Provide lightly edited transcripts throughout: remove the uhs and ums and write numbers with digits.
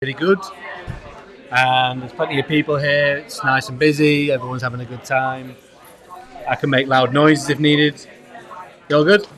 Really good, and there's plenty of people here. It's nice and busy. Everyone's having a good time. I can make loud noises if needed. You all good?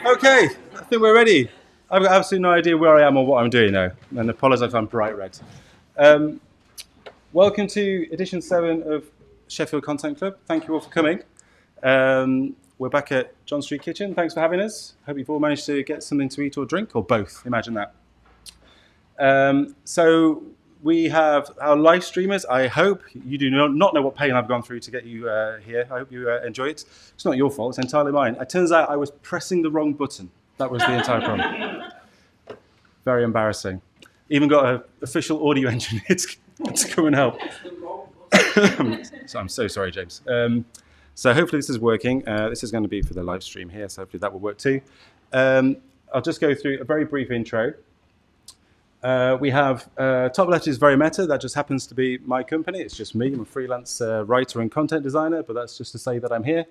Okay, I think we're ready. I've got absolutely no idea where I am or what I'm doing now, and apologise if I'm bright red. Welcome to edition 7 of Sheffield Content Club. Thank you all for coming. We're back at John Street Kitchen. Thanks for having us. Hope you've all managed to get something to eat or drink, or both. Imagine that. So we have our live streamers. I hope you do not know what pain I've gone through to get you here. I hope you enjoy it. It's not your fault. It's entirely mine. It turns out I was pressing the wrong button. That was the entire problem. Very embarrassing. Even got an official audio engineer to come and help. So I'm so sorry, James. So hopefully this is working. This is going to be for the live stream here, so hopefully that will work too. I'll just go through a very brief intro. We have Top Left is Very Meta. That just happens to be my company. It's just me. I'm a freelance writer and content designer, but that's just to say that I'm here.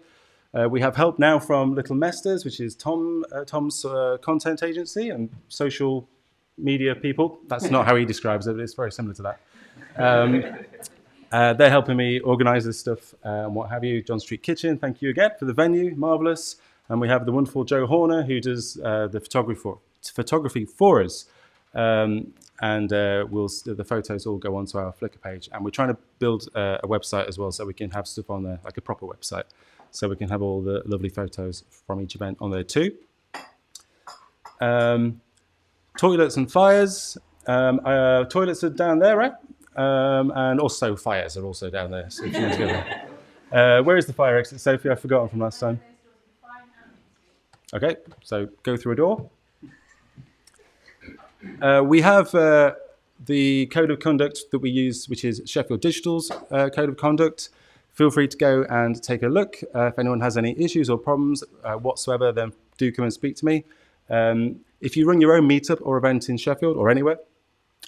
We have help now from Little Mesters, which is Tom's content agency and social media people. That's not how he describes it, but it's very similar to that. They're helping me organise this stuff and what have you. John Street Kitchen, thank you again for the venue, marvellous. And we have the wonderful Joe Horner, who does the photography for us. The photos all go onto our Flickr page. And we're trying to build a website as well, so we can have stuff on there, like a proper website. So we can have all the lovely photos from each event on there too. Toilets and fires. Toilets are down there, right? And also fires are also down there. So if you want to go there. Where is the fire exit, Sophie? I've forgotten from last time. Okay, so go through a door. We have the code of conduct that we use, which is Sheffield Digital's code of conduct. Feel free to go and take a look. If anyone has any issues or problems whatsoever, then do come and speak to me. If you run your own meetup or event in Sheffield or anywhere,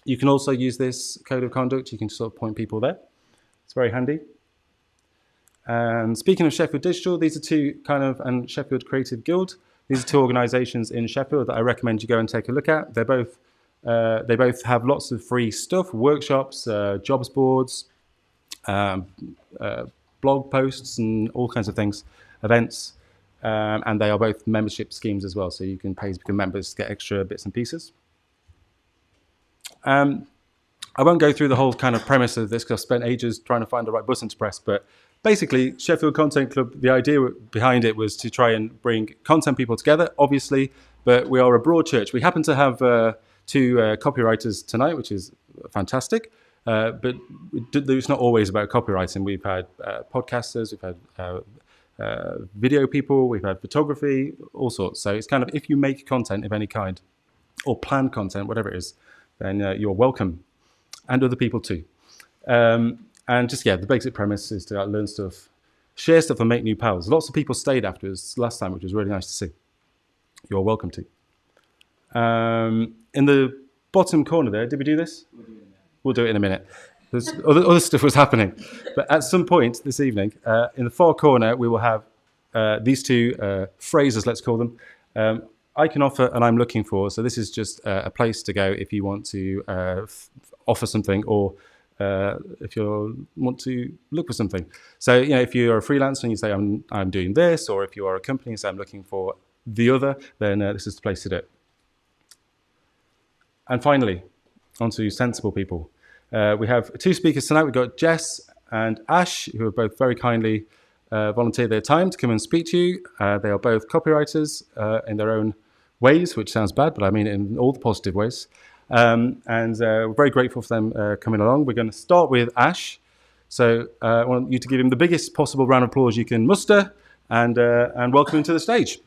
you can also use this code of conduct. You can sort of point people there. It's very handy. And speaking of Sheffield Digital, these are two and Sheffield Creative Guild. These are two organisations in Sheffield that I recommend you go and take a look at. They both have lots of free stuff, workshops, jobs boards, blog posts and all kinds of things, events. And they are both membership schemes as well, so you can pay to become members to get extra bits and pieces. I won't go through the whole kind of premise of this because I've spent ages trying to find the right button to press, but basically Sheffield Content Club, the idea behind it was to try and bring content people together, obviously, but we are a broad church. We happen to have two copywriters tonight, which is fantastic. But it's not always about copywriting. We've had podcasters, we've had video people, we've had photography, all sorts. So it's kind of, if you make content of any kind or plan content, whatever it is, then you're welcome, and other people too. And just, the basic premise is to learn stuff, share stuff, and make new pals. Lots of people stayed after us last time, which was really nice to see. You're welcome to. In the bottom corner there, did we do this? We'll do it in a minute. There's other stuff was happening. But at some point this evening, in the far corner, we will have these two phrases, let's call them. I can offer and I'm looking for. So this is just a place to go if you want to offer something, or if you want to look for something. So, if you're a freelancer and you say, I'm doing this, or if you are a company and say, I'm looking for the other, then this is the place to do it. And finally, onto sensible people. We have two speakers tonight. We've got Jess and Ash, who have both very kindly volunteered their time to come and speak to you. They are both copywriters in their own ways, which sounds bad, but I mean it in all the positive ways. And we're very grateful for them coming along. We're going to start with Ash. So I want you to give him the biggest possible round of applause you can muster, and welcome him to the stage.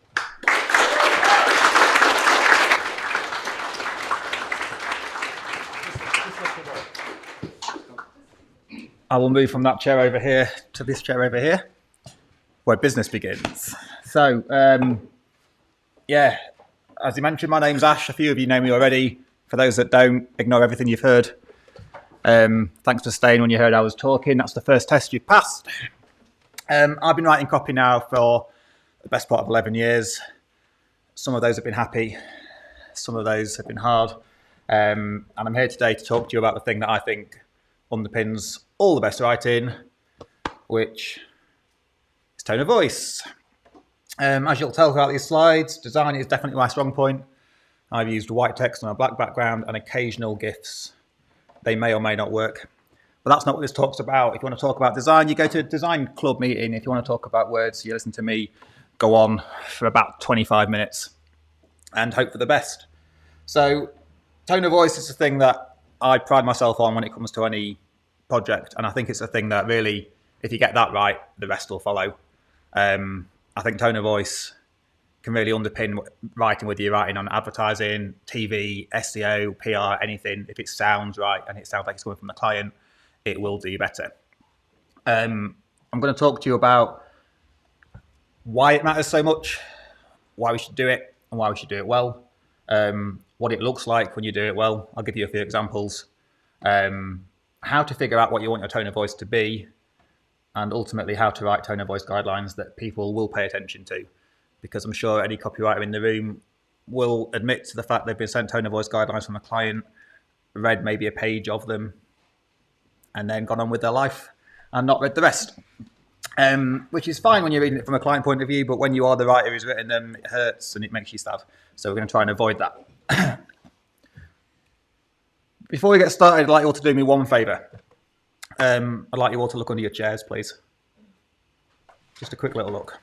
I will move from that chair over here to this chair over here, where business begins. So, as you mentioned, my name's Ash. A few of you know me already. For those that don't, ignore everything you've heard. Thanks for staying when you heard I was talking. That's the first test you've passed. I've been writing copy now for the best part of 11 years. Some of those have been happy. Some of those have been hard. And I'm here today to talk to you about the thing that I think underpins all the best writing, which is tone of voice. As you'll tell throughout these slides, design is definitely my strong point. I've used white text on a black background and occasional GIFs. They may or may not work, but that's not what this talk's about. If you want to talk about design, you go to a design club meeting. If you want to talk about words, you listen to me go on for about 25 minutes and hope for the best. So tone of voice is the thing that I pride myself on when it comes to any project, and I think it's a thing that really, if you get that right, the rest will follow. I think tone of voice can really underpin writing, whether you're writing on advertising, TV, SEO, PR, anything. If it sounds right and it sounds like it's coming from the client, it will do better. I'm going to talk to you about why it matters so much, why we should do it, and why we should do it well. What it looks like when you do it well. I'll give you a few examples. How to figure out what you want your tone of voice to be, and ultimately how to write tone of voice guidelines that people will pay attention to. Because I'm sure any copywriter in the room will admit to the fact they've been sent tone of voice guidelines from a client, read maybe a page of them, and then gone on with their life and not read the rest. Which is fine when you're reading it from a client point of view, but when you are the writer who's written them, it hurts and it makes you sad. So we're going to try and avoid that. Before we get started, I'd like you all to do me one favour. I'd like you all to look under your chairs, please. Just a quick little look.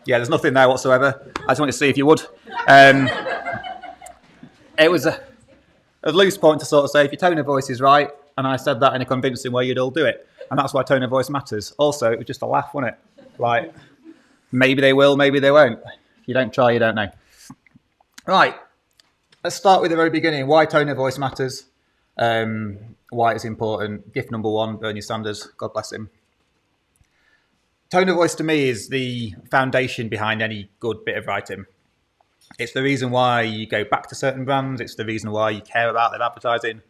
Yeah, there's nothing there whatsoever. I just wanted to see if you would. It was a loose point to sort of say, if your tone of voice is right, and I said that in a convincing way, you'd all do it. And that's why tone of voice matters. Also, it was just a laugh, wasn't it? Like, maybe they will, maybe they won't. If you don't try, you don't know. Right, let's start with the very beginning. Why tone of voice matters, why it's important. Gift number one, Bernie Sanders, God bless him. Tone of voice to me is the foundation behind any good bit of writing. It's the reason why you go back to certain brands. It's the reason why you care about their advertising.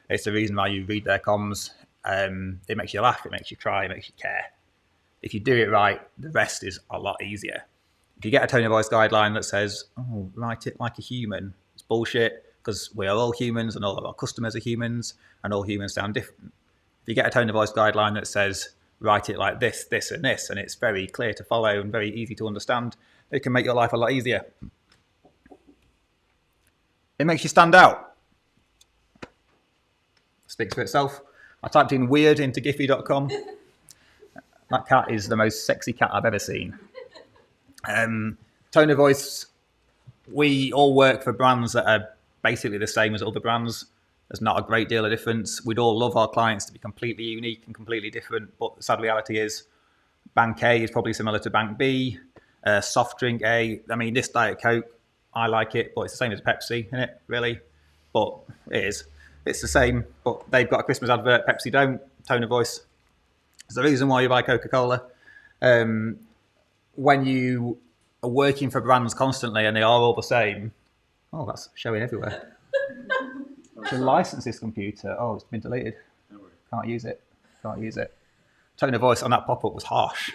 It's the reason why you read their comms. It makes you laugh, it makes you cry, it makes you care. If you do it right, the rest is a lot easier. If you get a tone of voice guideline that says, oh, write it like a human, it's bullshit, because we are all humans and all of our customers are humans and all humans sound different. If you get a tone of voice guideline that says, write it like this, this, and this, and it's very clear to follow and very easy to understand, it can make your life a lot easier. It makes you stand out. Speaks for itself. I typed in weird into Giphy.com. That cat is the most sexy cat I've ever seen. Tone of voice we all work for brands that are basically the same as other brands. There's not a great deal of difference. We'd all love our clients to be completely unique and completely different, but the sad reality is Bank A is probably similar to Bank B. Soft drink A, I mean, this Diet Coke, I like it, but it's the same as Pepsi, isn't it, really? But it is. It's the same, but they've got a Christmas advert, Pepsi don't, tone of voice. It's the reason why you buy Coca-Cola. When you are working for brands constantly and they are all the same, oh, that's showing everywhere. To license this computer, oh, it's been deleted. Can't use it. Can't use it. Tone of voice on that pop-up was harsh.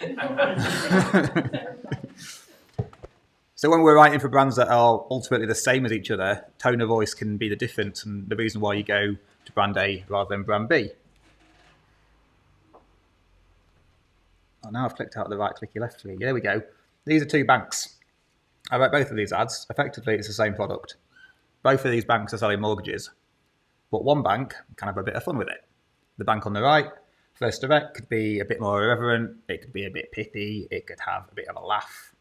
So when we're writing for brands that are ultimately the same as each other, tone of voice can be the difference and the reason why you go to brand A rather than brand B. Oh, now I've clicked out the right clicky left clicky. There we go. These are two banks. I wrote both of these ads. Effectively, it's the same product. Both of these banks are selling mortgages, but one bank can have a bit of fun with it. The bank on the right, First Direct, could be a bit more irreverent. It could be a bit pithy. It could have a bit of a laugh.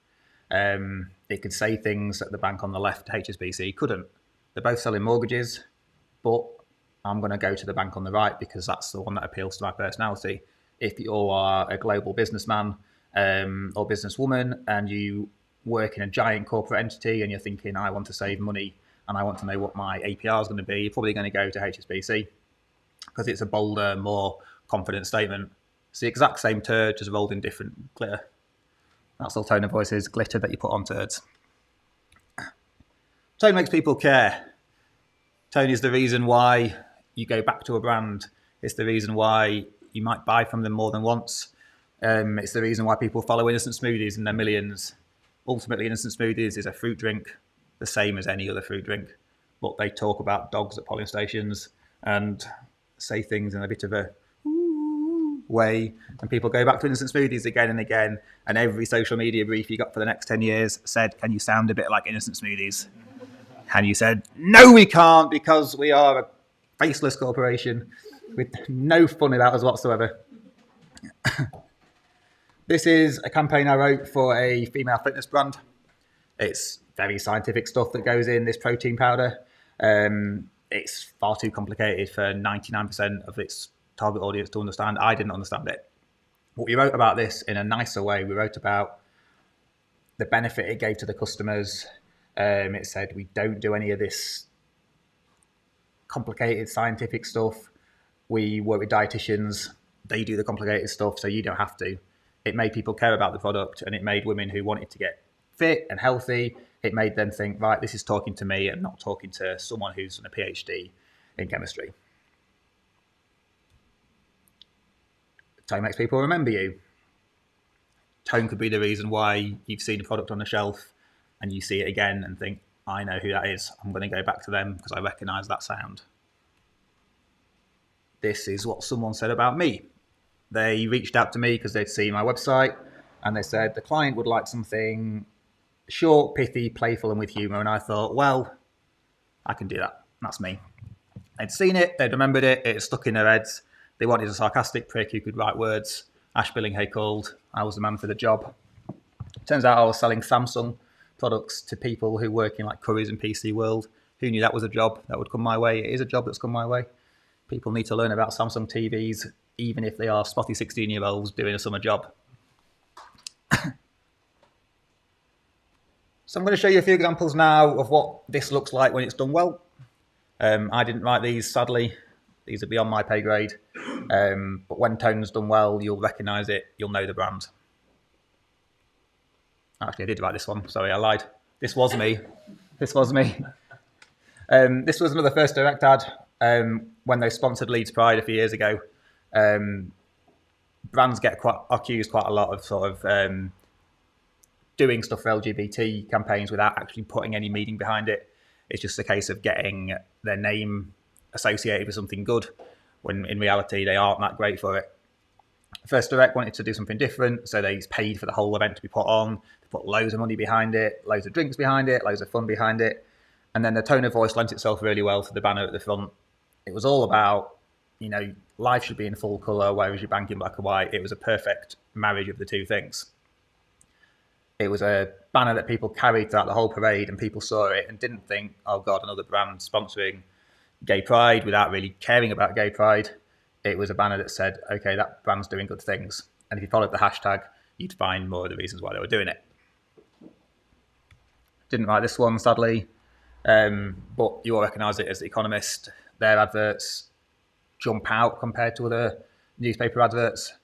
It could say things that the bank on the left, HSBC, couldn't. They're both selling mortgages, but I'm going to go to the bank on the right because that's the one that appeals to my personality. If you are a global businessman or businesswoman and you work in a giant corporate entity and you're thinking, I want to save money and I want to know what my APR is going to be, you're probably going to go to HSBC because it's a bolder, more confident statement. It's the exact same turd, just rolled in different glitter. That's all tone of voice is, glitter that you put on turds. Tone makes people care. Tone is the reason why you go back to a brand. It's the reason why you might buy from them more than once. It's the reason why people follow Innocent Smoothies in their millions. Ultimately, Innocent Smoothies is a fruit drink, the same as any other fruit drink. But they talk about dogs at polling stations and say things in a bit of a way, and people go back to Innocent Smoothies again and again, and every social media brief you got for the next 10 years said, can you sound a bit like Innocent Smoothies? And you said, no, we can't, because we are a faceless corporation with no fun about us whatsoever. This is a campaign I wrote for a female fitness brand. It's very scientific stuff that goes in this protein powder. It's far too complicated for 99% of its target audience to understand. I didn't understand it. But we wrote about this in a nicer way. We wrote about the benefit it gave to the customers. It said we don't do any of this complicated scientific stuff. We work with dietitians. They do the complicated stuff, so you don't have to. It made people care about the product, and it made women who wanted to get fit and healthy, it made them think, right, this is talking to me and not talking to someone who's done a PhD in chemistry. Tone makes people remember you. Tone could be the reason why you've seen a product on the shelf and you see it again and think, I know who that is. I'm going to go back to them because I recognise that sound. This is what someone said about me. They reached out to me because they'd seen my website and they said the client would like something short, pithy, playful and with humour. And I thought, well, I can do that. That's me. They'd seen it, they'd remembered it, it stuck in their heads. They wanted a sarcastic prick who could write words. Ash Billinghay called. I was the man for the job. Turns out I was selling Samsung products to people who work in like Currys and PC World. Who knew that was a job that would come my way? It is a job that's come my way. People need to learn about Samsung TVs, even if they are spotty 16-year-olds doing a summer job. So I'm going to show you a few examples now of what this looks like when it's done well. I didn't write these, sadly. These are beyond my pay grade. But when Tone's done well, you'll recognise it. You'll know the brand. Actually, I did write this one. Sorry, I lied. This was me. This was me. This was another First Direct ad when they sponsored Leeds Pride a few years ago. Brands get accused quite a lot of sort of doing stuff for LGBT campaigns without actually putting any meaning behind it. It's just a case of getting their name associated with something good, when in reality they aren't that great for it. First Direct wanted to do something different, so they paid for the whole event to be put on. They put loads of money behind it, loads of drinks behind it, loads of fun behind it. And then the tone of voice lent itself really well to the banner at the front. It was all about, you know, life should be in full colour, whereas your bank in black and white. It was a perfect marriage of the two things. It was a banner that people carried throughout the whole parade, and people saw it and didn't think, oh God, another brand sponsoring gay pride without really caring about gay pride. It was a banner that said, okay, that brand's doing good things. And if you followed the hashtag, you'd find more of the reasons why they were doing it. Didn't write this one, sadly, but you all recognise it as The Economist. Their adverts jump out compared to other newspaper adverts.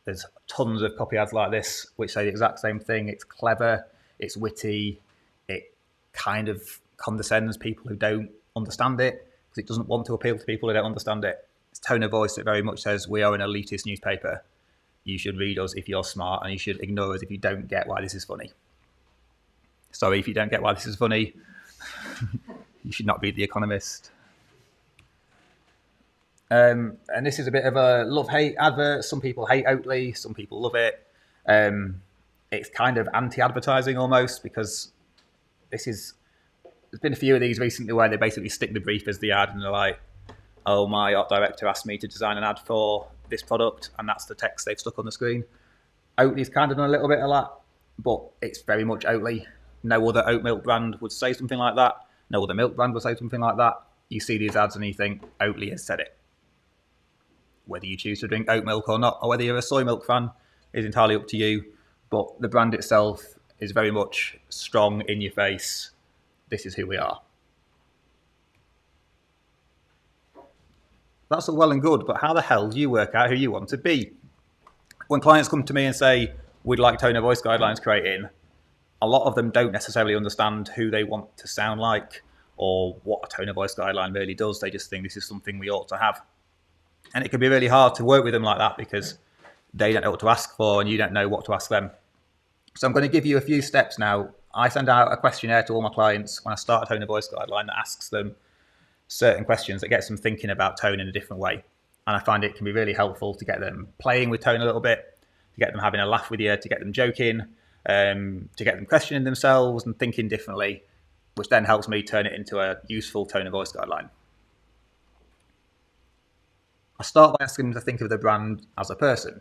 There's tons of copy ads like this which say the exact same thing. It's clever, it's witty, it kind of condescends people who don't understand it because it doesn't want to appeal to people who don't understand it. It's tone of voice that very much says we are an elitist newspaper. You should read us if you're smart, and you should ignore us if you don't get why this is funny. Sorry if you don't get why this is funny. You should not read The Economist. And this is a bit of a love-hate advert. Some people hate Oatly, some people love it. It's kind of anti-advertising almost, because there's been a few of these recently where they basically stick the brief as the ad, and they're like, oh, my art director asked me to design an ad for this product, and that's the text they've stuck on the screen. Oatly's kind of done a little bit of that, but it's very much Oatly. No other oat milk brand would say something like that. No other milk brand would say something like that. You see these ads and you think, Oatly has said it. Whether you choose to drink oat milk or not, or whether you're a soy milk fan, is entirely up to you. But the brand itself is very much strong, in your face. This is who we are. That's all well and good, but how the hell do you work out who you want to be? When clients come to me and say, we'd like tone of voice guidelines creating, a lot of them don't necessarily understand who they want to sound like or what a tone of voice guideline really does. They just think this is something we ought to have. And it can be really hard to work with them like that because they don't know what to ask for and you don't know what to ask them. So I'm going to give you a few steps now. I send out a questionnaire to all my clients when I start a tone of voice guideline that asks them certain questions that gets them thinking about tone in a different way. And I find it can be really helpful to get them playing with tone a little bit, to get them having a laugh with you, to get them joking, to get them questioning themselves and thinking differently, which then helps me turn it into a useful tone of voice guideline. I start by asking them to think of the brand as a person.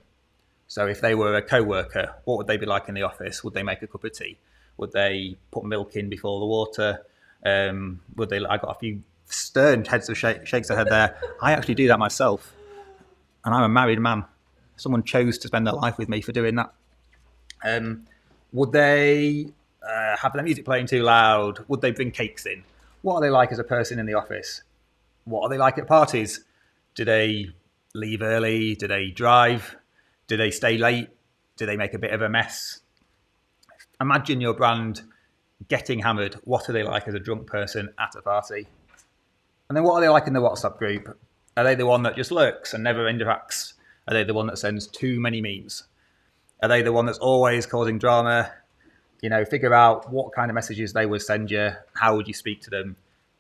So if they were a co-worker, what would they be like in the office? Would they make a cup of tea? Would they put milk in before the water? I got a few stern heads of shakes of head there. I actually do that myself. And I'm a married man. Someone chose to spend their life with me for doing that. Would they have their music playing too loud? Would they bring cakes in? What are they like as a person in the office? What are they like at parties? Do they leave early? Do they drive? Do they stay late? Do they make a bit of a mess? Imagine your brand getting hammered. What are they like as a drunk person at a party? And then what are they like in the WhatsApp group? Are they the one that just lurks and never interacts? Are they the one that sends too many memes? Are they the one that's always causing drama? Figure out what kind of messages they would send you. How would you speak to them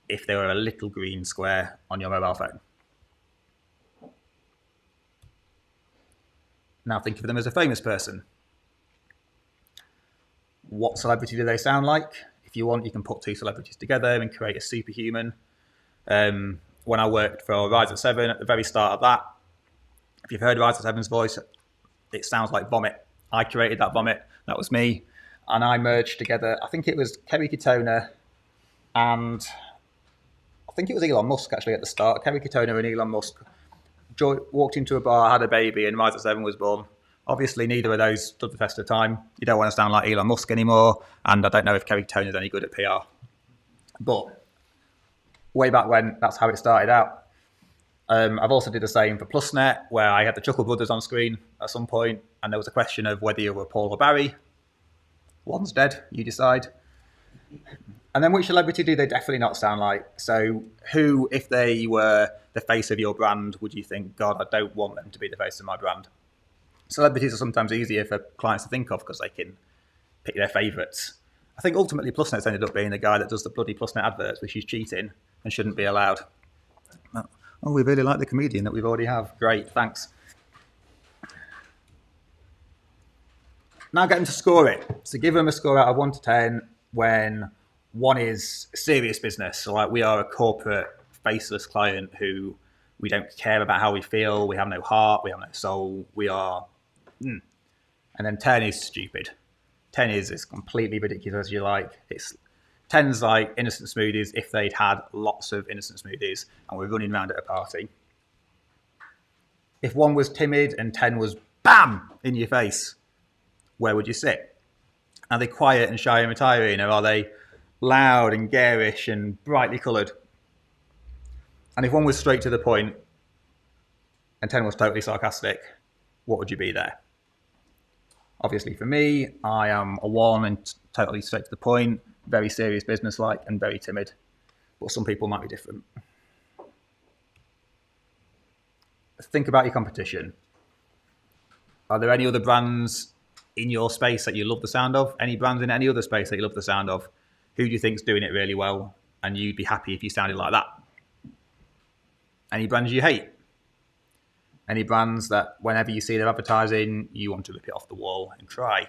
if they were a little green square on your mobile phone? Now think of them as a famous person. What celebrity do they sound like? If you want, you can put two celebrities together and create a superhuman. When I worked for Rise at 7, at the very start of that, if you've heard Rise at 7's voice, it sounds like vomit. I created that vomit. That was me. And I merged together, I think it was Kerry Katona and I think it was Elon Musk actually at the start. Kerry Katona and Elon Musk walked into a bar, had a baby, and Rise at 7 was born. Obviously, neither of those stood the test of time. You don't want to sound like Elon Musk anymore, and I don't know if Kerry Katona is any good at PR. But way back when, that's how it started out. I've also did the same for PlusNet, where I had the Chuckle Brothers on screen at some point, and there was a question of whether you were Paul or Barry. One's dead, you decide. And then which celebrity do they definitely not sound like? So who, if they were the face of your brand, would you think, God, I don't want them to be the face of my brand? Celebrities are sometimes easier for clients to think of because they can pick their favourites. I think ultimately PlusNet's ended up being the guy that does the bloody PlusNet adverts, which is cheating and shouldn't be allowed. Oh, we really like the comedian that we've already have. Great, thanks. Now get them to score it. So give them a score out of 1 to 10 when 1 is serious business. So like we are a corporate faceless client who we don't care about how we feel. We have no heart. We have no soul. We are... And then 10 is stupid. 10 is as completely ridiculous as you like. 10's like innocent smoothies if they'd had lots of innocent smoothies and were running around at a party. If 1 was timid and 10 was bam in your face, where would you sit? Are they quiet and shy and retiring, or are they loud and garish and brightly coloured? And if 1 was straight to the point and 10 was totally sarcastic, what would you be there? Obviously for me, I am a 1 and totally straight to the point, very serious business-like and very timid. But some people might be different. Think about your competition. Are there any other brands in your space that you love the sound of? Any brands in any other space that you love the sound of? Who do you think's doing it really well? And you'd be happy if you sounded like that? Any brands you hate? Any brands that whenever you see their advertising, you want to rip it off the wall and cry?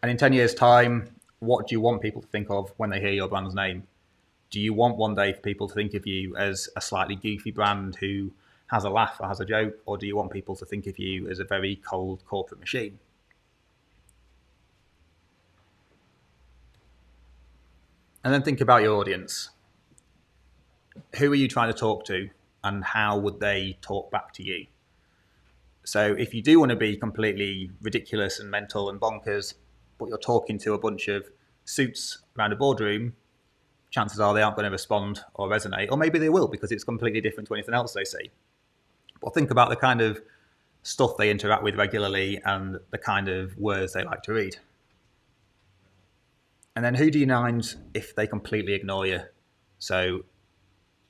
And in 10 years' time, what do you want people to think of when they hear your brand's name? Do you want one day for people to think of you as a slightly goofy brand who has a laugh or has a joke? Or do you want people to think of you as a very cold corporate machine? And then think about your audience. Who are you trying to talk to and how would they talk back to you? So if you do want to be completely ridiculous and mental and bonkers, but you're talking to a bunch of suits around a boardroom, chances are they aren't going to respond or resonate, or maybe they will because it's completely different to anything else they see. But think about the kind of stuff they interact with regularly and the kind of words they like to read. And then who do you mind if they completely ignore you? So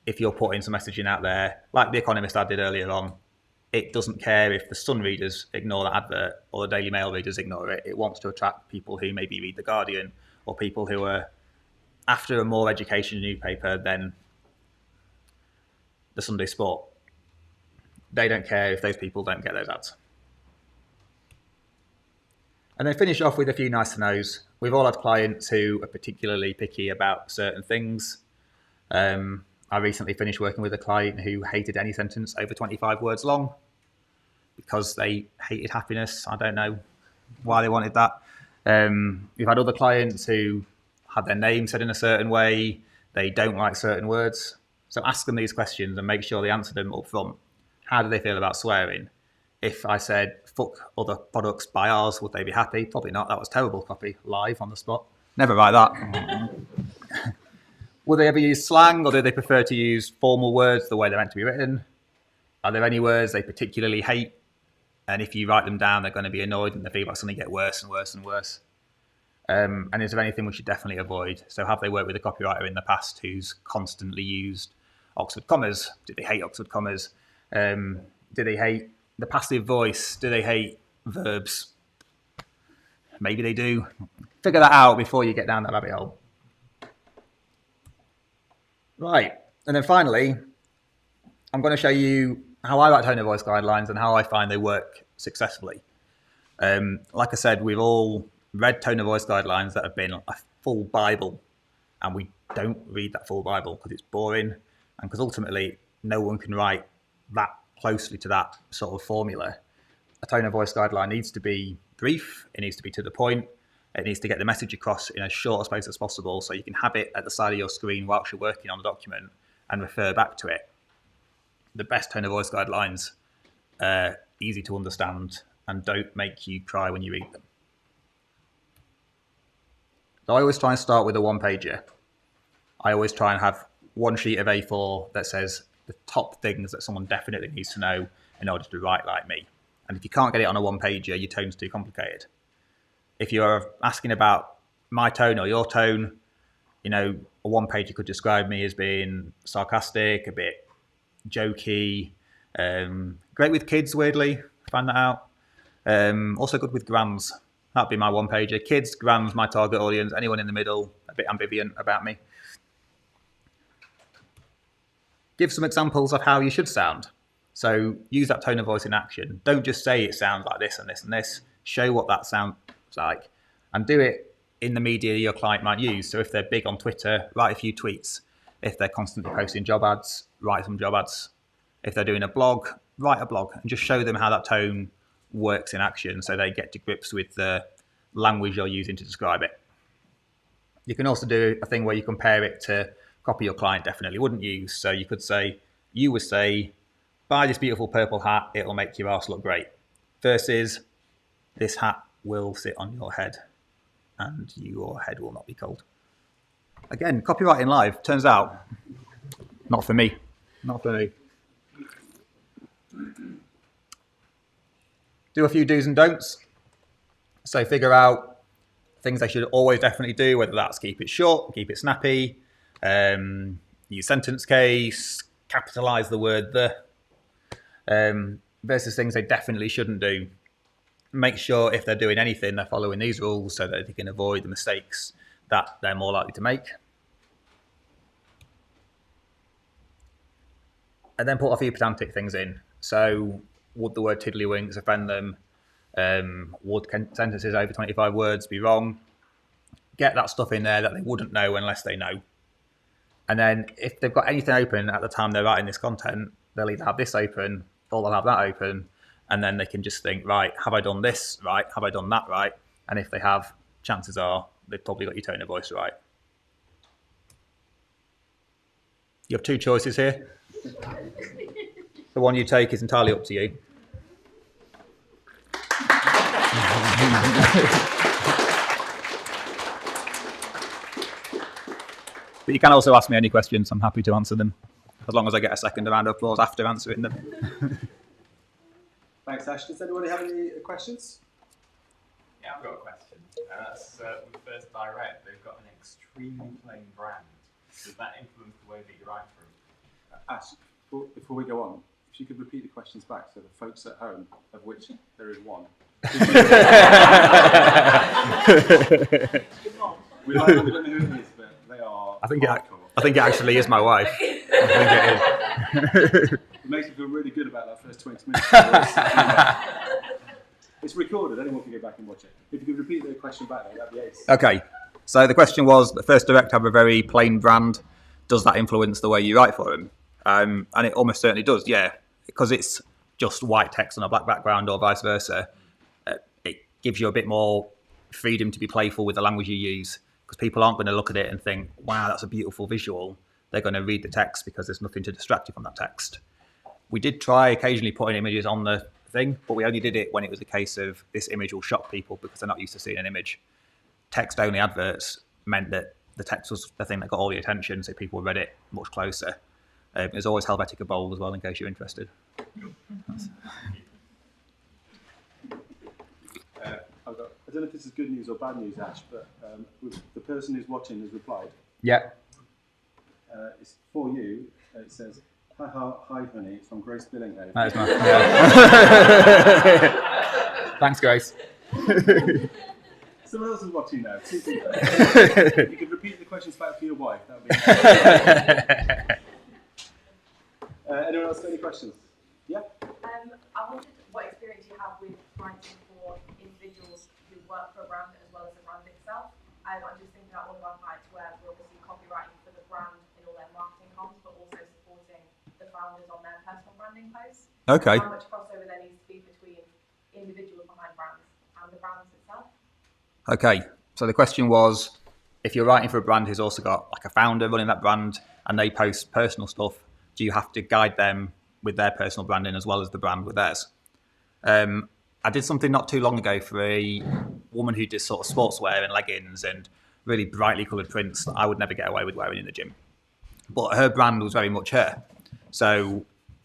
if you're putting some messaging out there, like The Economist ad did earlier on, it doesn't care if the Sun readers ignore that advert or the Daily Mail readers ignore it. It wants to attract people who maybe read The Guardian or people who are after a more education newspaper than the Sunday Sport. They don't care if those people don't get those ads. And then finish off with a few nice to knows. We've all had clients who are particularly picky about certain things. I recently finished working with a client who hated any sentence over 25 words long because they hated happiness. I don't know why they wanted that. We've had other clients who had their name said in a certain way. They don't like certain words. So ask them these questions and make sure they answer them up front. How do they feel about swearing? If I said, fuck other products, buy ours, would they be happy? Probably not. That was terrible copy, live on the spot. Never write that. Will they ever use slang, or do they prefer to use formal words the way they're meant to be written? Are there any words they particularly hate? And if you write them down, they're going to be annoyed and the feedback's going to get worse and worse and worse. And is there anything we should definitely avoid? So have they worked with a copywriter in the past who's constantly used Oxford commas? Do they hate Oxford commas? Do they hate the passive voice? Do they hate verbs? Maybe they do. Figure that out before you get down that rabbit hole. Right. And then finally, I'm going to show you how I write tone of voice guidelines and how I find they work successfully. Like I said, we've all read tone of voice guidelines that have been a full Bible, and we don't read that full Bible because it's boring and because ultimately no one can write that closely to that sort of formula. A tone of voice guideline needs to be brief, it needs to be to the point, it needs to get the message across in as short a space as possible so you can have it at the side of your screen whilst you're working on the document and refer back to it. The best tone of voice guidelines are easy to understand and don't make you cry when you read them. So I always try and start with a one-pager. I always try and have one sheet of A4 that says the top things that someone definitely needs to know in order to write like me. And if you can't get it on a one-pager, your tone's too complicated. If you're asking about my tone or your tone, you know, a one-pager could describe me as being sarcastic, a bit jokey, great with kids, weirdly, find that out. Also good with grams. That'd be my one-pager. Kids, grams, my target audience, anyone in the middle, a bit ambivalent about me. Give some examples of how you should sound. So use that tone of voice in action. Don't just say it sounds like this and this and this. Show what that sounds like and do it in the media your client might use. So if they're big on Twitter, write a few tweets. If they're constantly posting job ads, write some job ads. If they're doing a blog, write a blog and just show them how that tone works in action, so they get to grips with the language you're using to describe it. You can also do a thing where you compare it to copy your client definitely wouldn't use. So you could say, you would say, buy this beautiful purple hat, it'll make your arse look great. Versus, this hat will sit on your head and your head will not be cold. Again, copywriting live, turns out, not for me. Not for me. Do a few do's and don'ts. So figure out things they should always definitely do, whether that's keep it short, keep it snappy, use sentence case, capitalize the word the, versus things they definitely shouldn't do. Make sure if they're doing anything, they're following these rules so that they can avoid the mistakes that they're more likely to make. And then put a few pedantic things in. So would the word tiddlywinks offend them? Would sentences over 25 words be wrong? Get that stuff in there that they wouldn't know unless they know. And then if they've got anything open at the time they're writing this content, they'll either have this open or they'll have that open. And then they can just think, right, have I done this right? Have I done that right? And if they have, chances are they've probably got your tone of voice right. You have two choices here. The one you take is entirely up to you. But you can also ask me any questions. I'm happy to answer them, as long as I get a second round of applause after answering them. Thanks, Ash. Does anybody have any questions? Yeah, I've got a question. That's with First Direct, they've got an extremely plain brand. Does that influence the way that you write for them? Ash, before we go on, if you could repeat the questions back so the folks at home, of which there is one. we don't know who it is, but they are. I think it actually is my wife. I think it is. It makes me feel really good about that first 20 minutes. It's recorded, anyone can go back and watch it. If you could repeat the question back there, that'd be ace. Okay, so the question was, the First Direct have a very plain brand. Does that influence the way you write for them? And it almost certainly does, yeah. Because it's just white text on a black background or vice versa. It gives you a bit more freedom to be playful with the language you use. Because people aren't going to look at it and think, wow, that's a beautiful visual. They're going to read the text because there's nothing to distract you from that text. We did try occasionally putting images on the thing, but we only did it when it was a case of this image will shock people because they're not used to seeing an image. Text-only adverts meant that the text was the thing that got all the attention, so people read it much closer. There's always Helvetica Bold as well, in case you're interested. I don't know if this is good news or bad news, Ash, but the person who's watching has replied. Yeah. It's for you. It says, hi, honey, it's from Grace Billinghay. That is nice. Yeah. Thanks, Grace. Someone else is watching now. Two people. If you could repeat the questions back for your wife, that would be anyone else got any questions? Yeah? I wondered what experience you have with writing for individuals who work for a brand as well as the brand itself. I'm just thinking about one of our clients where we're obviously copywriting for the brand in all their marketing comms, but also supporting the founders on their personal branding posts. Okay. How much crossover there needs to be between individuals behind brands and the brands itself? Okay, so the question was, if you're writing for a brand who's also got like a founder running that brand and they post personal stuff, do you have to guide them with their personal branding as well as the brand with theirs? I did something not too long ago for a woman who did sort of sportswear and leggings and really brightly coloured prints that I would never get away with wearing in the gym. But her brand was very much her. So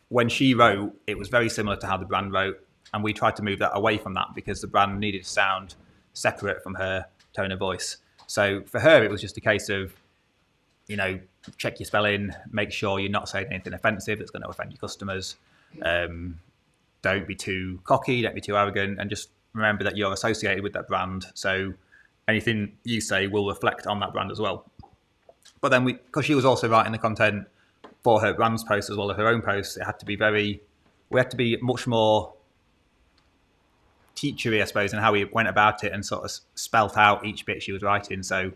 when she wrote, it was very similar to how the brand wrote, and we tried to move that away from that because the brand needed to sound separate from her tone of voice. So for her, it was just a case of, check your spelling, make sure you're not saying anything offensive that's going to offend your customers. Don't be too cocky, don't be too arrogant, and just remember that you're associated with that brand. So anything you say will reflect on that brand as well. But then because she was also writing the content for her brand's posts as well as her own posts, we had to be much more teachery, I suppose, in how we went about it and sort of spelt out each bit she was writing. So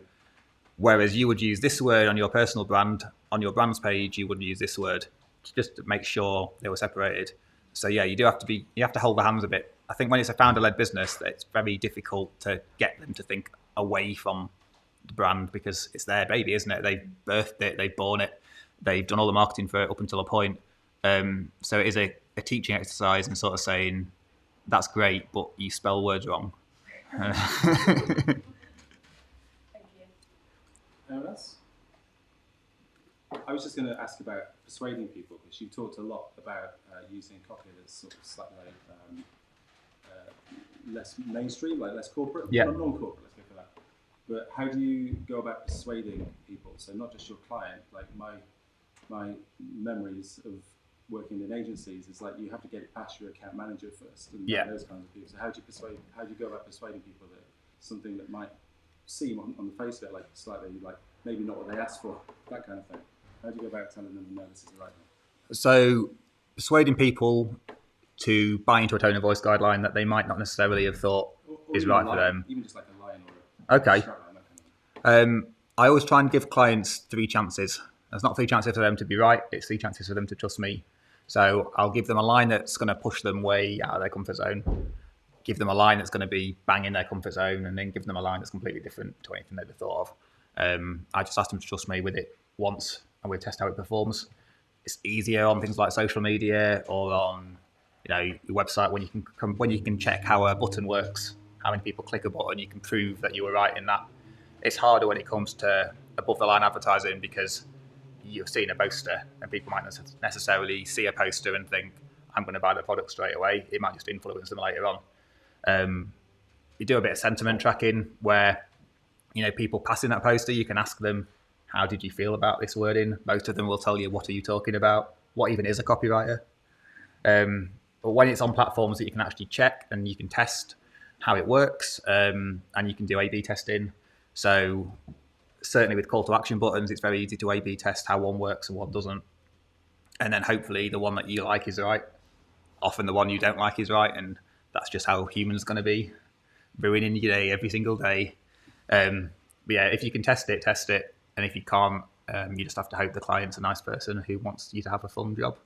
whereas you would use this word on your personal brand, on your brand's page, you wouldn't use this word, just to make sure they were separated. So yeah, you have to hold the hands a bit I think when it's a founder-led business, it's very difficult to get them to think away from the brand because it's their baby, isn't it? They've birthed it, they've born it, they've done all the marketing for it up until a point. So it is a teaching exercise and sort of saying, that's great, but you spell words wrong. Thank you. Anyone else? I was just going to ask about persuading people, because you talked a lot about using copy that's sort of slightly less mainstream, like less corporate, Yeah. not non-corporate, let's go for that. But how do you go about persuading people? So not just your client, like my memories of working in agencies is like you have to get it past your account manager first, and Yeah. those kinds of people. So how do you go about persuading people that something that might seem on the face of it like slightly like maybe not what they asked for, that kind of thing? How do you go about telling them no, this is the right thing? So persuading people to buy into a tone of voice guideline that they might not necessarily have thought Or is even right a for line, them. even just like a line or Okay. a strap line, that kind of thing. I always try and give clients 3 chances. There's not 3 chances for them to be right, it's 3 chances for them to trust me. So I'll give them a line that's going to push them way out of their comfort zone, give them a line that's going to be bang in their comfort zone, and then give them a line that's completely different to anything they'd have thought of. I just ask them to trust me with it once, and we'll test how it performs. It's easier on things like social media or on your website when you can check how a button works, how many people click a button, you can prove that you were right in that. It's harder when it comes to above the line advertising because you've seen a poster and people might not necessarily see a poster and think, I'm going to buy the product straight away. It might just influence them later on. You do a bit of sentiment tracking where, people passing that poster, you can ask them, how did you feel about this wording? Most of them will tell you, what are you talking about? What even is a copywriter? But when it's on platforms that you can actually check and you can test how it works, and you can do A/B testing. So certainly with call to action buttons, it's very easy to A/B test how one works and what doesn't. And then hopefully the one that you like is right. Often the one you don't like is right. And that's just how humans are going to be, ruining your day every single day. But yeah, if you can test it. And if you can't, you just have to hope the client's a nice person who wants you to have a fun job.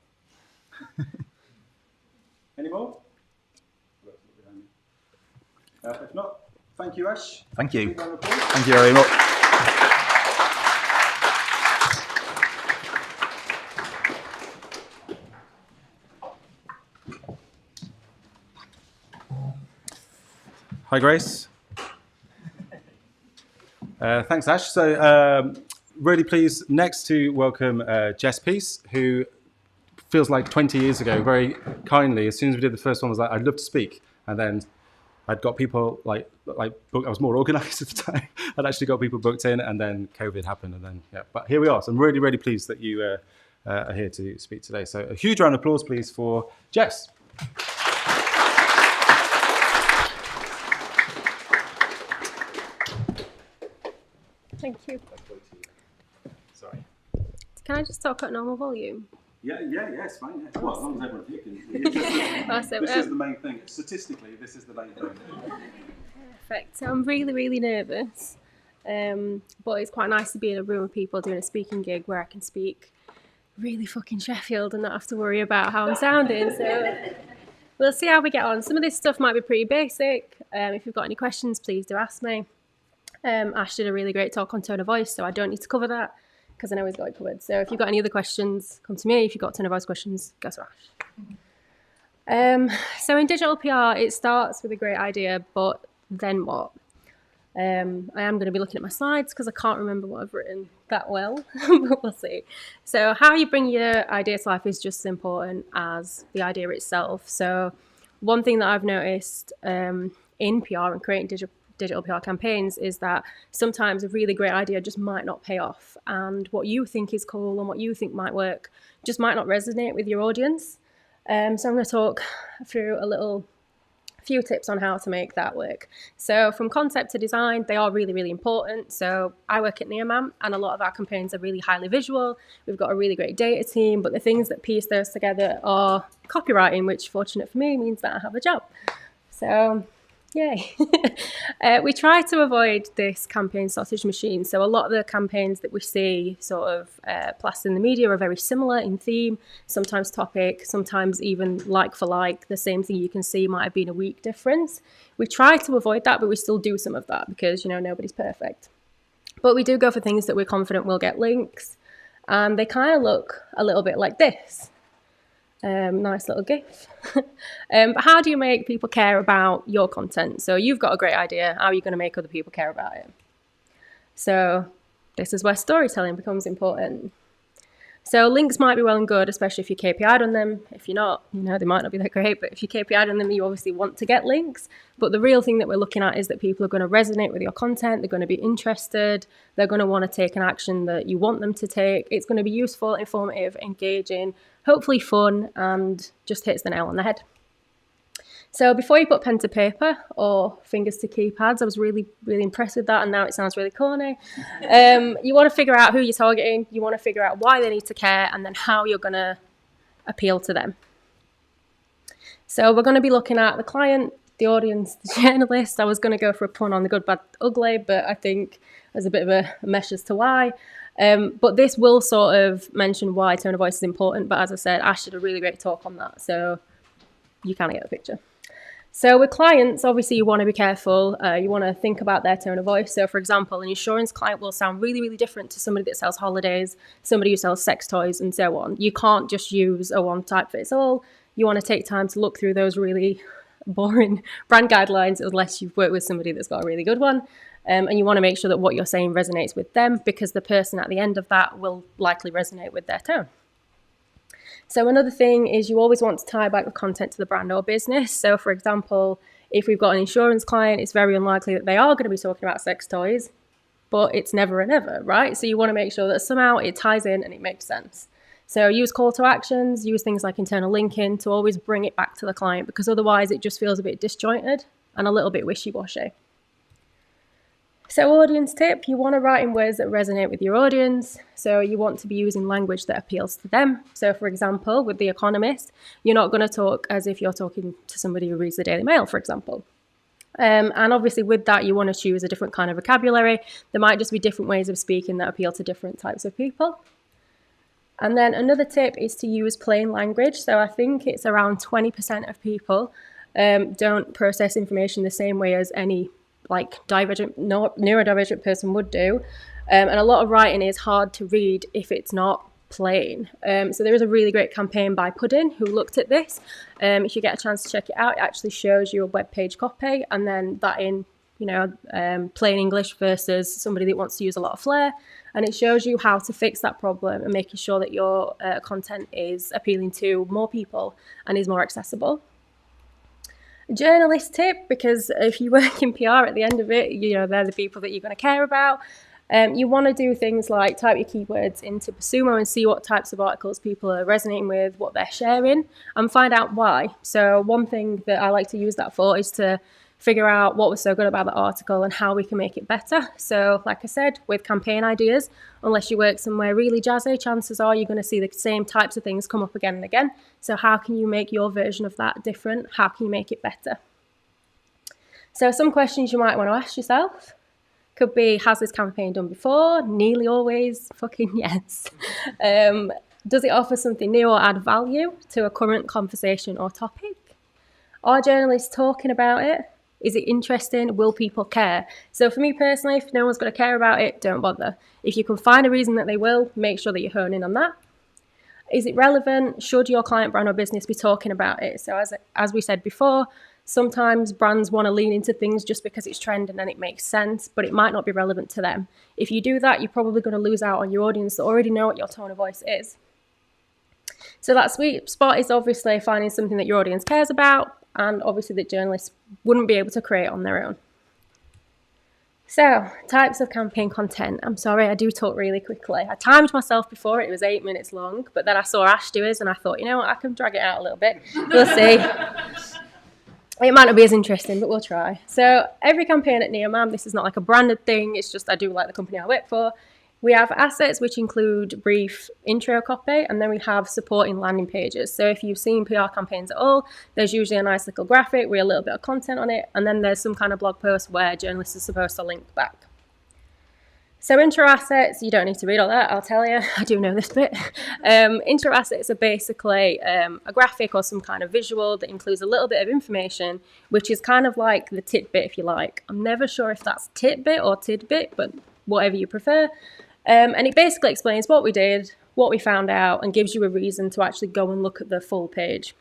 Any more? If not, thank you, Ash. Thank you. Big round of applause. Thank you very much. Hi, Grace. Thanks, Ash. So, really pleased next to welcome Jess Peace, who feels like 20 years ago, very kindly, as soon as we did the first one, was like, I'd love to speak. And then I'd got people like booked. I was more organised at the time. I'd actually got people booked in, and then COVID happened, and then yeah. But here we are. So I'm really, really pleased that you are here to speak today. So a huge round of applause, please, for Jess. Thank you. Sorry. Can I just talk at normal volume? Yeah, it's fine. Yeah. Well, as long as everyone's here. Awesome. This is the main thing. Statistically, this is the main thing. Perfect. So I'm really, really nervous, but it's quite nice to be in a room of people doing a speaking gig where I can speak really fucking Sheffield and not have to worry about how I'm sounding. So we'll see how we get on. Some of this stuff might be pretty basic. If you've got any questions, please do ask me. Ash did a really great talk on tone of voice, so I don't need to cover that because I know he's got it covered. So if you've got any other questions, come to me. If you've got tone of voice questions, go to Ash. So in digital PR, it starts with a great idea, but then what? I am going to be looking at my slides because I can't remember what I've written that well, but we'll see. So how you bring your idea to life is just as important as the idea itself. So one thing that I've noticed in PR and creating digital PR campaigns is that sometimes a really great idea just might not pay off, and what you think is cool and what you think might work just might not resonate with your audience. So I'm going to talk through a few tips on how to make that work. So from concept to design, they are really, really important. So I work at Nearman, and a lot of our campaigns are really highly visual. We've got a really great data team, but the things that piece those together are copywriting, which, fortunate for me, means that I have a job. So Yay. We try to avoid this campaign sausage machine. So a lot of the campaigns that we see sort of plastered in the media are very similar in theme, sometimes topic, sometimes even like for like. The same thing you can see might have been a week difference. We try to avoid that, but we still do some of that because, you know, nobody's perfect. But we do go for things that we're confident will get links. And they kind of look a little bit like this. Nice little GIF. But how do you make people care about your content? So you've got a great idea. How are you going to make other people care about it? So this is where storytelling becomes important. So links might be well and good, especially if you're KPI'd on them. If you're not, you know, they might not be that great, but if you're KPI'd on them, you obviously want to get links. But the real thing that we're looking at is that people are going to resonate with your content. They're going to be interested. They're going to want to take an action that you want them to take. It's going to be useful, informative, engaging, hopefully fun, and just hits the nail on the head. So before you put pen to paper or fingers to keypads, I was really, really impressed with that, and now it sounds really corny. You want to figure out who you're targeting, you want to figure out why they need to care, and then how you're going to appeal to them. So we're going to be looking at the client, the audience, the journalist. I was going to go for a pun on the good, bad, ugly, but I think there's a bit of a mesh as to why. But this will sort of mention why tone of voice is important, but as I said, Ash did a really great talk on that, so you kind of get the picture. So with clients, obviously you want to be careful. You want to think about their tone of voice. So for example, an insurance client will sound really, really different to somebody that sells holidays, somebody who sells sex toys and so on. You can't just use a one type fits all. You want to take time to look through those really boring brand guidelines unless you've worked with somebody that's got a really good one. And you want to make sure that what you're saying resonates with them because the person at the end of that will likely resonate with their tone. So another thing is you always want to tie back the content to the brand or business. So for example, if we've got an insurance client, it's very unlikely that they are going to be talking about sex toys, but it's never and ever, right? So you want to make sure that somehow it ties in and it makes sense. So use call to actions, use things like internal linking to always bring it back to the client because otherwise it just feels a bit disjointed and a little bit wishy-washy. So audience tip, you want to write in words that resonate with your audience. So you want to be using language that appeals to them. So for example, with The Economist, you're not going to talk as if you're talking to somebody who reads the Daily Mail, for example. And obviously with that, you want to choose a different kind of vocabulary. There might just be different ways of speaking that appeal to different types of people. And then another tip is to use plain language. So I think it's around 20% of people don't process information the same way as any neurodivergent person would do. And a lot of writing is hard to read if it's not plain. So there is a really great campaign by Puddin who looked at this. If you get a chance to check it out, it actually shows you a web page copy and then that in plain English versus somebody that wants to use a lot of flair. And it shows you how to fix that problem and making sure that your content is appealing to more people and is more accessible. Journalist tip, because if you work in PR at the end of it, they're the people that you're going to care about. You want to do things like type your keywords into Pursumo and see what types of articles people are resonating with, what they're sharing, and find out why. So one thing that I like to use that for is to figure out what was so good about the article and how we can make it better. So like I said, with campaign ideas, unless you work somewhere really jazzy, chances are you're going to see the same types of things come up again and again. So how can you make your version of that different? How can you make it better? So some questions you might want to ask yourself could be, has this campaign done before? Nearly always fucking yes. Does it offer something new or add value to a current conversation or topic? Are journalists talking about it? Is it interesting? Will people care? So for me personally, if no one's going to care about it, don't bother. If you can find a reason that they will, make sure that you hone in on that. Is it relevant? Should your client, brand or business be talking about it? So as we said before, sometimes brands want to lean into things just because it's trending and it makes sense, but it might not be relevant to them. If you do that, you're probably going to lose out on your audience that already know what your tone of voice is. So that sweet spot is obviously finding something that your audience cares about, and obviously that journalists wouldn't be able to create on their own. So, types of campaign content. I'm sorry, I do talk really quickly. I timed myself before, it was 8 minutes long, but then I saw Ash do his and I thought, you know what, I can drag it out a little bit. We'll see. It might not be as interesting, but we'll try. So, every campaign at Neomam, this is not like a branded thing, it's just I do like the company I work for, We have assets, which include brief intro copy, and then we have supporting landing pages. So if you've seen PR campaigns at all, there's usually a nice little graphic with a little bit of content on it, and then there's some kind of blog post where journalists are supposed to link back. So intro assets, you don't need to read all that, I'll tell you, I do know this bit. Intro assets are basically a graphic or some kind of visual that includes a little bit of information, which is kind of like the tidbit, if you like. I'm never sure if that's tidbit or tidbit, but whatever you prefer. And it basically explains what we did, what we found out, and gives you a reason to actually go and look at the full page.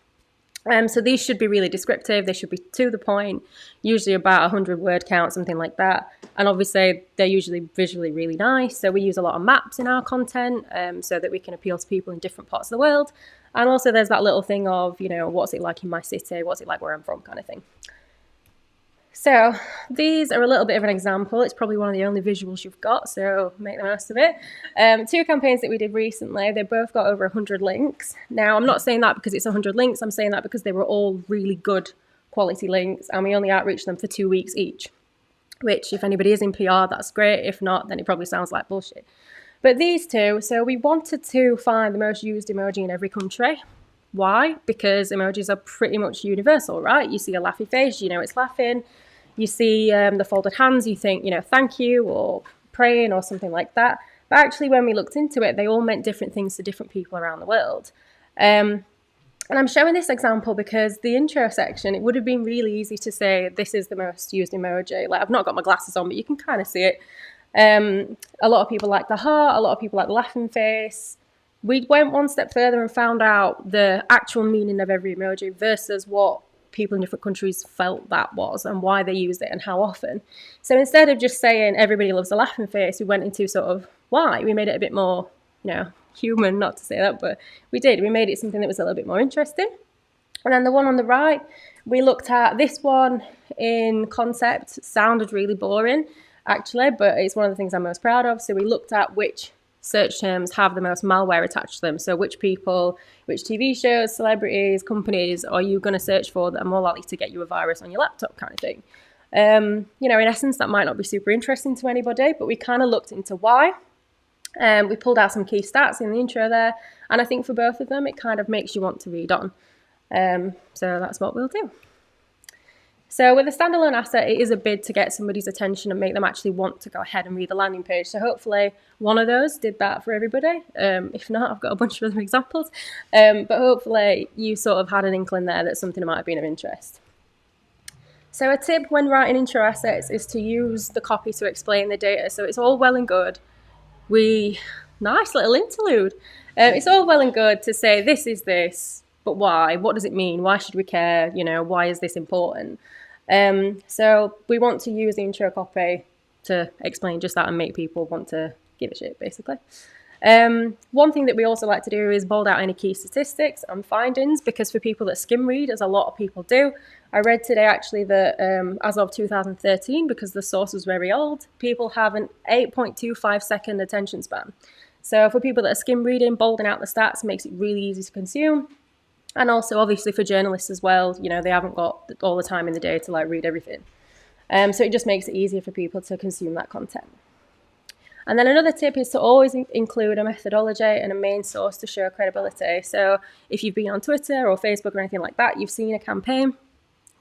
So these should be really descriptive, they should be to the point, usually about 100 word count, something like that. And obviously they're usually visually really nice. So we use a lot of maps in our content so that we can appeal to people in different parts of the world. And also there's that little thing of, you know, what's it like in my city, what's it like where I'm from kind of thing. So these are a little bit of an example. It's probably one of the only visuals you've got, so make the most of it. 2 campaigns that we did recently, they both got over 100 links. Now, I'm not saying that because it's 100 links. I'm saying that because they were all really good quality links, and we only outreached them for 2 weeks each, which if anybody is in PR, that's great. If not, then it probably sounds like bullshit. But these 2, so we wanted to find the most used emoji in every country. Why? Because emojis are pretty much universal, right? You see a laughy face, you know it's laughing. You see the folded hands, you think, you know, thank you or praying or something like that. But actually, when we looked into it, they all meant different things to different people around the world. And I'm showing this example because the intro section, it would have been really easy to say, this is the most used emoji. Like, I've not got my glasses on, but you can kind of see it. A lot of people like the heart, a lot of people like the laughing face. We went one step further and found out the actual meaning of every emoji versus what people in different countries felt that was and why they used it and how often. So instead of just saying everybody loves a laughing face, we went into sort of why. We made it a bit more, you know, human, not to say that, but we did. We made it something that was a little bit more interesting. And then the one on the right, we looked at this one in concept, sounded really boring actually, but it's one of the things I'm most proud of. So we looked at which search terms have the most malware attached to them. So which people, which TV shows, celebrities, companies are you going to search for that are more likely to get you a virus on your laptop kind of thing. You know, in essence, that might not be super interesting to anybody, but we kind of looked into why. We pulled out some key stats in the intro there. And I think for both of them, it kind of makes you want to read on. So that's what we'll do. So with a standalone asset, it is a bid to get somebody's attention and make them actually want to go ahead and read the landing page. So hopefully one of those did that for everybody. If not, I've got a bunch of other examples. But hopefully you sort of had an inkling there that something might have been of interest. So a tip when writing intro assets is to use the copy to explain the data. So it's all well and good. Nice little interlude. It's all well and good to say this is this, but why? What does it mean? Why should we care? You know, why is this important? So we want to use the intro copy to explain just that and make people want to give a shit, basically. One thing that we also like to do is bold out any key statistics and findings, because for people that skim read, as a lot of people do, I read today actually that as of 2013, because the source was very old, people have an 8.25 second attention span. So for people that are skim reading, bolding out the stats makes it really easy to consume. And also, obviously, for journalists as well, you know, they haven't got all the time in the day to like read everything. So it just makes it easier for people to consume that content. And then another tip is to always include a methodology and a main source to show credibility. So if you've been on Twitter or Facebook or anything like that, you've seen a campaign,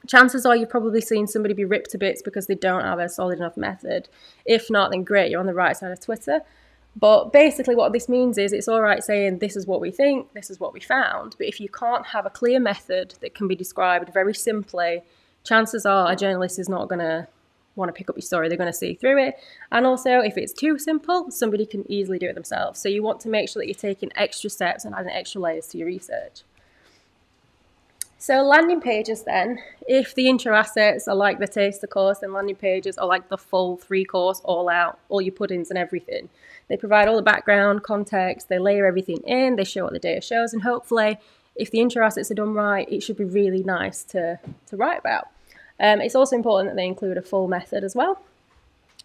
chances are you've probably seen somebody be ripped to bits because they don't have a solid enough method. If not, then great, you're on the right side of Twitter. But basically what this means is it's all right saying this is what we think, this is what we found. But if you can't have a clear method that can be described very simply, chances are a journalist is not going to want to pick up your story. They're going to see through it. And also, if it's too simple, somebody can easily do it themselves. So you want to make sure that you're taking extra steps and adding extra layers to your research. So landing pages then, if the intro assets are like the taster course, then landing pages are like the full 3-course, all out, all your puddings and everything. They provide all the background, context, they layer everything in, they show what the data shows, and hopefully, if the intro assets are done right, it should be really nice to write about. It's also important that they include a full method as well.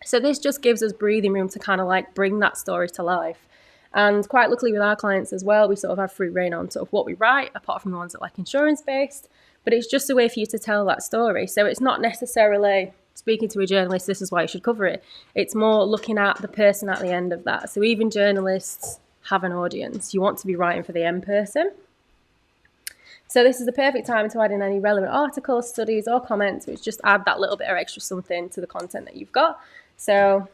So this just gives us breathing room to kind of like bring that story to life. And quite luckily with our clients as well, we sort of have free reign on sort of what we write, apart from the ones that like insurance based, but it's just a way for you to tell that story. So it's not necessarily speaking to a journalist, this is why you should cover it. It's more looking at the person at the end of that. So even journalists have an audience. You want to be writing for the end person. So this is the perfect time to add in any relevant articles, studies, or comments, which just add that little bit of extra something to the content that you've got. So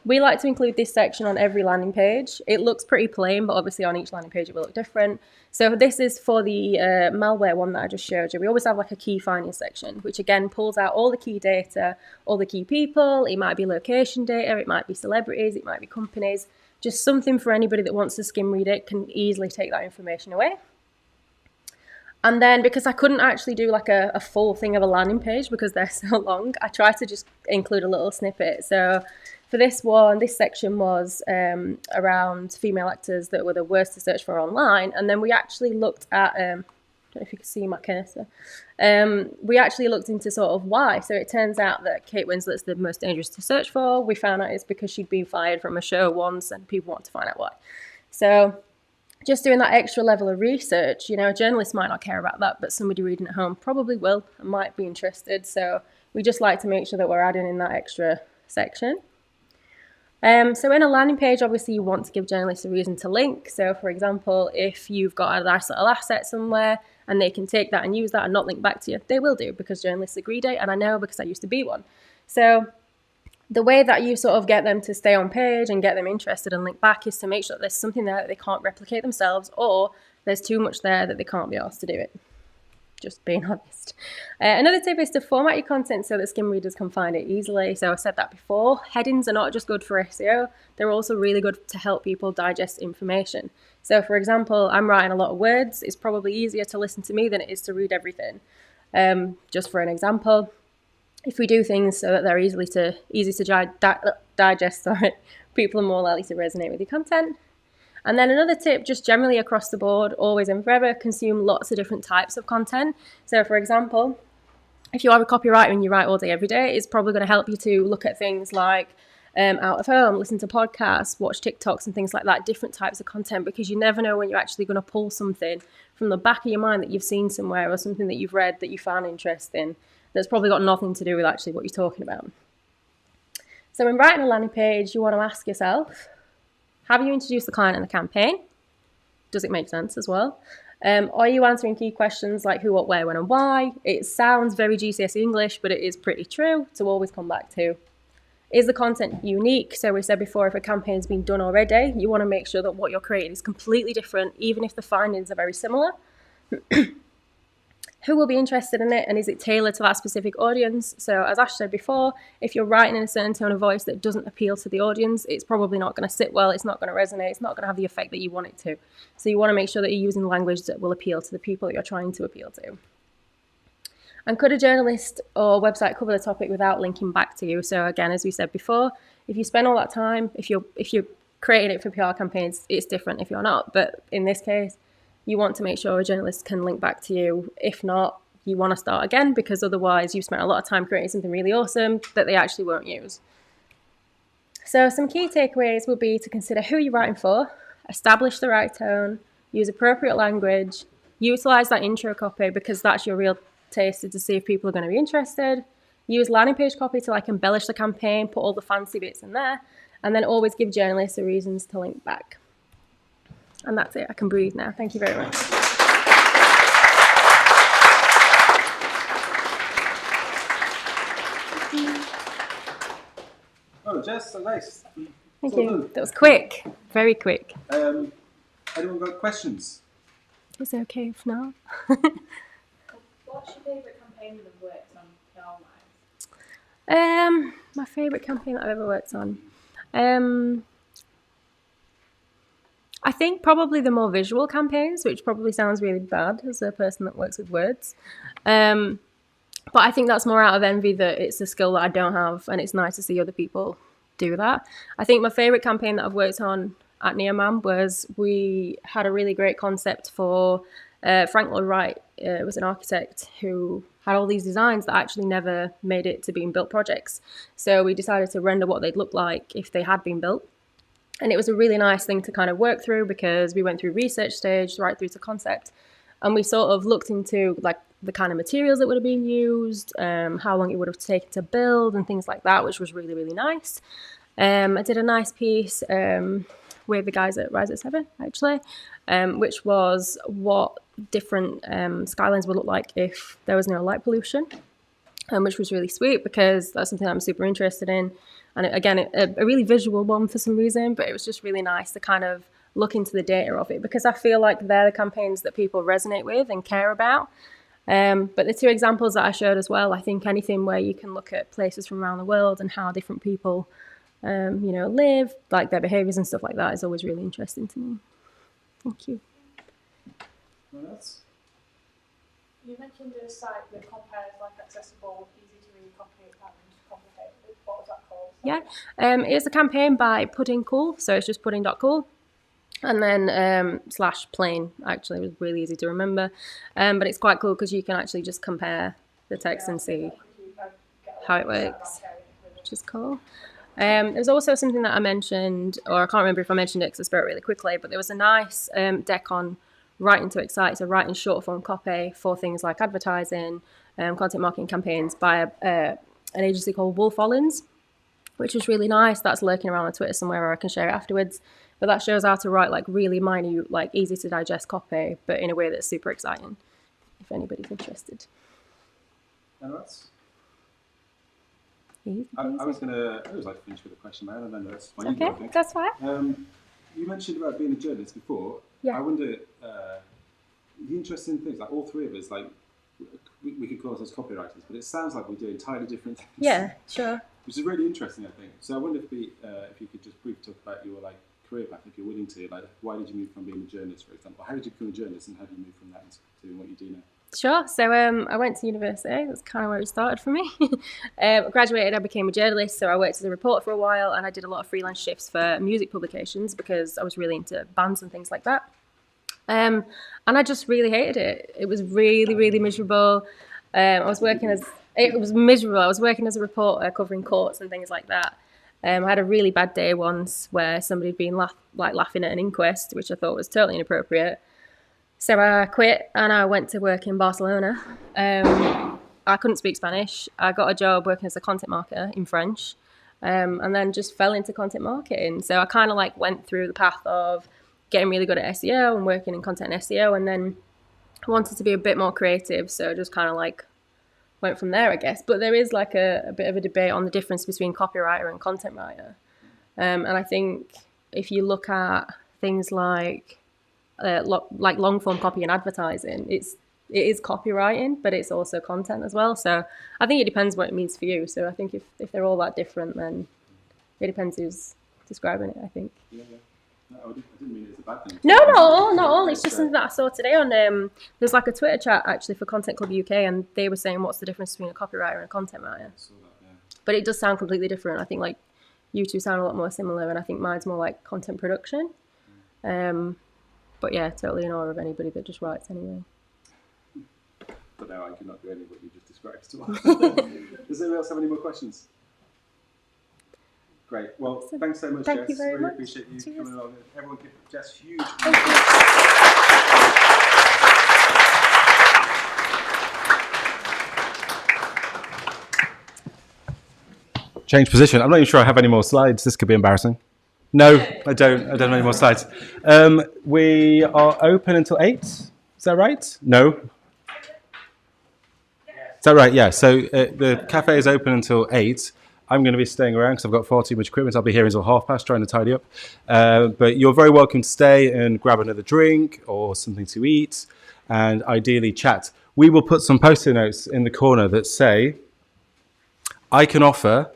we like to include this section on every landing page. It looks pretty plain, but obviously on each landing page it will look different. So this is for the malware one that I just showed you. We always have like a key finding section, which again pulls out all the key data, all the key people. It might be location data, it might be celebrities, it might be companies. Just something for anybody that wants to skim read it can easily take that information away. And then because I couldn't actually do like a full thing of a landing page because they're so long, I tried to just include a little snippet. So for this one, this section was around female actors that were the worst to search for online. And then we actually looked at, I don't know if you can see my cursor, we actually looked into sort of why. So it turns out that Kate Winslet's the most dangerous to search for. We found out it's because she'd been fired from a show once and people want to find out why. So just doing that extra level of research, you know, a journalist might not care about that, but somebody reading at home probably will and might be interested. So we just like to make sure that we're adding in that extra section. So in a landing page, obviously you want to give journalists a reason to link. So for example, if you've got a nice little asset somewhere and they can take that and use that and not link back to you, they will do because journalists agree to it. And I know because I used to be one. So the way that you sort of get them to stay on page and get them interested and link back is to make sure that there's something there that they can't replicate themselves or there's too much there that they can't be asked to do it. Just being honest. Another tip is to format your content so that skim readers can find it easily. So I said that before. Headings are not just good for SEO. They're also really good to help people digest information. So for example, I'm writing a lot of words. It's probably easier to listen to me than it is to read everything. Just for an example, if we do things so that they're easy to digest, people are more likely to resonate with your content. And then another tip, just generally across the board, always and forever, consume lots of different types of content. So for example, if you are a copywriter and you write all day, every day, it's probably going to help you to look at things like out of home, listen to podcasts, watch TikToks and things like that, different types of content, because you never know when you're actually going to pull something from the back of your mind that you've seen somewhere or something that you've read that you found interesting that's probably got nothing to do with actually what you're talking about. So when writing a landing page, you want to ask yourself, have you introduced the client and the campaign? Does it make sense as well? Are you answering key questions like who, what, where, when, and why? It sounds very GCSE English, but it is pretty true to always come back to. Is the content unique? So we said before, if a campaign's been done already, you want to make sure that what you're creating is completely different, even if the findings are very similar. Who will be interested in it, and is it tailored to that specific audience? So as Ash said before, if you're writing in a certain tone of voice that doesn't appeal to the audience, it's probably not going to sit well, it's not going to resonate, it's not going to have the effect that you want it to. So you want to make sure that you're using language that will appeal to the people that you're trying to appeal to. And could a journalist or website cover the topic without linking back to you? So again, as we said before, if you spend all that time, if you're creating it for PR campaigns, it's different if you're not. But in this case, you want to make sure a journalist can link back to you. If not, you want to start again, because otherwise you've spent a lot of time creating something really awesome that they actually won't use. So some key takeaways would be to consider who you're writing for, establish the right tone, use appropriate language, utilize that intro copy because that's your real taster to see if people are going to be interested, use landing page copy to like embellish the campaign, put all the fancy bits in there, and then always give journalists the reasons to link back. And that's it. I can breathe now. Thank you very much. Oh, Jess, so nice. Thank you. That was quick. Very quick. Anyone got questions? It's okay if not. What's your favourite campaign that have worked on PR-wise? My favourite campaign that I've ever worked on. I think probably the more visual campaigns, which probably sounds really bad as a person that works with words. But I think that's more out of envy that it's a skill that I don't have, and it's nice to see other people do that. I think my favourite campaign that I've worked on at Neoman was we had a really great concept for Frank Lloyd Wright. Was an architect who had all these designs that actually never made it to being built projects. So we decided to render what they'd look like if they had been built. And it was a really nice thing to kind of work through because we went through research stage right through to concept. And we sort of looked into like the kind of materials that would have been used, how long it would have taken to build and things like that, which was really, really nice. I did a nice piece with the guys at Rise at 7, actually, which was what different skylines would look like if there was no light pollution, which was really sweet because that's something I'm super interested in. And again, a really visual one for some reason, but it was just really nice to kind of look into the data of it, because I feel like they're the campaigns that people resonate with and care about. But the two examples that I showed as well, I think anything where you can look at places from around the world and how different people, live, like their behaviours and stuff like that, is always really interesting to me. Thank you. What else? You mentioned a site that compares like accessible, easy to read, copy, and complicated. What was that called? Yeah, it's a campaign by Pudding Cool, so it's just pudding.cool. And then /plain, actually, it was really easy to remember. But it's quite cool because you can actually just compare the text and see how it works, which is cool. There's also something that I mentioned, or I can't remember if I mentioned it because I spoke really quickly, but there was a nice deck on writing to excite, so writing short form copy for things like advertising, content marketing campaigns by an agency called Wolf Ollins, which was really nice. That's lurking around on Twitter somewhere, or I can share it afterwards. But that shows how to write like really minute, like easy to digest copy, but in a way that's super exciting, if anybody's interested. Anyone else? Easy, I easy. I always like to finish with a question, man, and then that's my ego, I Okay, think. that's fine. You mentioned about being a journalist before. Yeah. I wonder, the interesting things, like all three of us, like we could call ourselves copywriters, but it sounds like we do entirely different things. Yeah, sure. Which is really interesting, I think. So I wonder if you could just briefly talk about your career path, if you're willing to. Like, why did you move from being a journalist, for example? How did you become a journalist, and how did you move from that into doing what you do now? Sure. So I went to university. That's kind of where it started for me. I graduated, I became a journalist. So I worked as a reporter for a while, and I did a lot of freelance shifts for music publications because I was really into bands and things like that. And I just really hated it. It was really, really miserable. It was miserable. I was working as a reporter covering courts and things like that. I had a really bad day once where somebody had been laughing at an inquest, which I thought was totally inappropriate. So I quit and I went to work in Barcelona. I couldn't speak Spanish. I got a job working as a content marketer in French, and then just fell into content marketing. So I kind of like went through the path of getting really good at SEO and working in content SEO, and then wanted to be a bit more creative. So just kind of like went from there, I guess. But there is like a bit of a debate on the difference between copywriter and content writer. And I think if you look at things like long form copy and advertising, it is copywriting, but it's also content as well. So I think it depends what it means for you. So I think if they're all that different, then it depends who's describing it, I think. Yeah. No, I didn't mean it's a bad thing. No, not all. It's just something that I saw today on there's like a Twitter chat actually for Content Club UK, and they were saying what's the difference between a copywriter and a content writer. I saw that, yeah. But it does sound completely different. I think like you two sound a lot more similar, and I think mine's more like content production. But yeah, totally in awe of anybody that just writes anyway. But now I cannot do any of what you just described to us. Does anyone else have any more questions? Great. Well, thanks so much, Jess. Thank you very really much. appreciate you Cheers. coming along. Everyone give Jess huge. Thank you. Change position. I'm not even sure I have any more slides. This could be embarrassing. No, I don't have any more slides. We are open until 8. Is that right? No? Is that right? Yeah. So the cafe is open until 8. I'm going to be staying around because I've got far too much equipment. I'll be here until 1:30 trying to tidy up. But you're very welcome to stay and grab another drink or something to eat and ideally chat. We will put some post-it notes in the corner that say, I can offer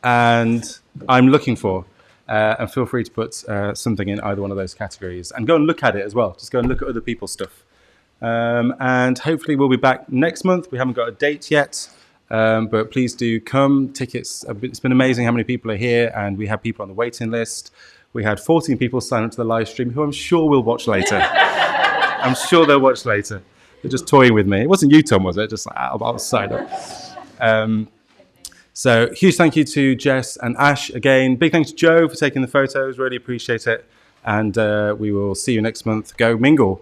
and I'm looking for. And feel free to put something in either one of those categories. And go and look at it as well. Just go and look at other people's stuff. And hopefully we'll be back next month. We haven't got a date yet. But please do come. Tickets, it's been amazing how many people are here, and we have people on the waiting list. We had 14 people sign up to the live stream who I'm sure will watch later. I'm sure they'll watch later. They're just toying with me. It wasn't you, Tom, was it? Just like, I'll sign up. So huge thank you to Jess and Ash again. Big thanks to Joe for taking the photos. Really appreciate it. And we will see you next month. Go mingle.